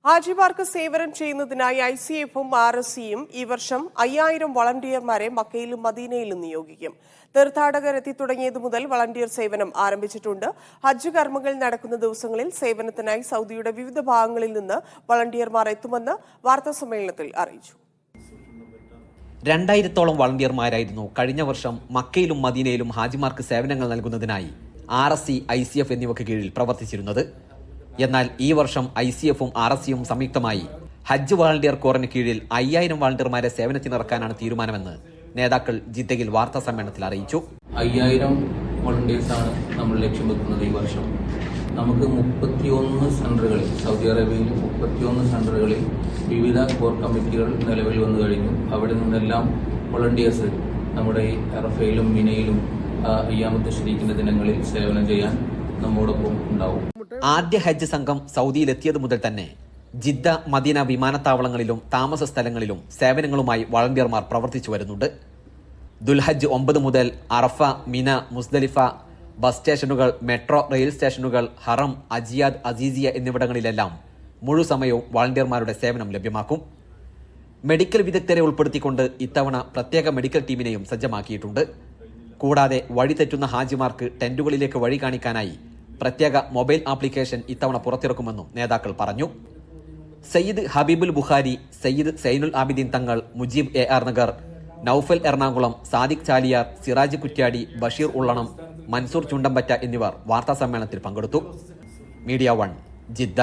ഹാജിമാർക്ക് സേവനം ചെയ്യുന്നതിനായി ICFും RSCയും ഈ വർഷം 5000 വളണ്ടിയർമാരെ മക്കയിലും മദീനയിലും നിയോഗിക്കും. തീർത്ഥാടകർ എത്തിത്തുടങ്ങിയതു മുതൽ വളണ്ടിയർ സേവനം ആരംഭിച്ചിട്ടുണ്ട്. ഹജ്ജ് കർമ്മങ്ങൾ നടക്കുന്ന ദിവസങ്ങളിൽ സേവനത്തിനായി സൗദിയുടെ വിവിധ ഭാഗങ്ങളിൽ നിന്ന് വളണ്ടിയർമാർ എത്തുമെന്ന് വാർത്താസമ്മേളനത്തിൽ അറിയിച്ചു. 2000-ഓളം വളണ്ടിയർമാരായിരുന്നു കഴിഞ്ഞ വർഷം മക്കയിലും മദീനയിലും ഹാജിമാർക്ക് സേവനങ്ങൾ നൽകുന്നതിനായി RSC, ICF എന്നിവയ്ക്ക് കീഴിൽ പ്രവർത്തിച്ചിരുന്നത്. എന്നാൽ ഈ വർഷം ICFും RSCയും സംയുക്തമായി ഹജ്ജ് വളണ്ടിയർ കോറിന് കീഴിൽ 5000 വളണ്ടിയർമാരെ സേവനത്തിനിറക്കാനാണ് തീരുമാനമെന്ന് നേതാക്കൾ ജിദ്ദയിൽ വാർത്താ സമ്മേളനത്തിൽ അറിയിച്ചു. 5000 വളണ്ടിയേഴ്സാണ് നമ്മൾ ലക്ഷ്യം വെക്കുന്നത് ഈ വർഷം. നമുക്ക് 31 സെന്ററുകളിൽ, സൗദി അറേബ്യയിൽ 31 സെന്ററുകളിൽ വിവിധ കോർ കമ്മിറ്റികൾ നിലവിൽ വന്നു കഴിഞ്ഞു. അവിടെ നിന്നെല്ലാം വളണ്ടിയേഴ്സ് നമ്മുടെ ഈ അറഫയിലും മിനയിലും അയ്യാമത്ത് ശരീക്കിന്റെ ദിനങ്ങളിൽ സേവനം ചെയ്യാൻ നമ്മോടൊപ്പം ഉണ്ടാവും. ആദ്യ ഹജ്ജ് സംഘം സൗദിയിലെത്തിയത് മുതൽ തന്നെ ജിദ്ദ, മദീന വിമാനത്താവളങ്ങളിലും താമസ സ്ഥലങ്ങളിലും സേവനങ്ങളുമായി വളണ്ടിയർമാർ പ്രവർത്തിച്ചു വരുന്നുണ്ട്. ദുൽഹജ്ജ് 9 മുതൽ അറഫ, മിന, മുസ്ദലിഫ ബസ് സ്റ്റേഷനുകൾ, മെട്രോ റെയിൽ സ്റ്റേഷനുകൾ, ഹറം, അജിയാദ്, അസീസിയ എന്നിവിടങ്ങളിലെല്ലാം മുഴുസമയവും വളണ്ടിയർമാരുടെ സേവനം ലഭ്യമാക്കും. മെഡിക്കൽ വിദഗ്ധരെ ഉൾപ്പെടുത്തിക്കൊണ്ട് ഇത്തവണ പ്രത്യേക മെഡിക്കൽ ടീമിനെയും സജ്ജമാക്കിയിട്ടുണ്ട്. കൂടാതെ വഴിതെറ്റുന്ന ഹാജിമാർക്ക് ടെന്റുകളിലേക്ക് വഴി കാണിക്കാനായി പ്രത്യേക മൊബൈൽ ആപ്ലിക്കേഷൻ ഇത്തവണ പുറത്തിറക്കുമെന്നും നേതാക്കൾ പറഞ്ഞു. സയ്യിദ് ഹബീബുൽ ബുഖാരി, സയ്യിദ് സൈനുൽ ആബിദീൻ തങ്ങൾ, മുജീബ് AR നഗർ, നൌഫൽ എറണാകുളം, സാദിഖ് ചാലിയാർ, സിറാജ് കുറ്റ്യാടി, ബഷീർ ഉള്ളണം, മൻസൂർ ചുണ്ടമ്പറ്റ എന്നിവർ വാർത്താസമ്മേളനത്തിൽ പങ്കെടുത്തു. Media 1, Jeddah.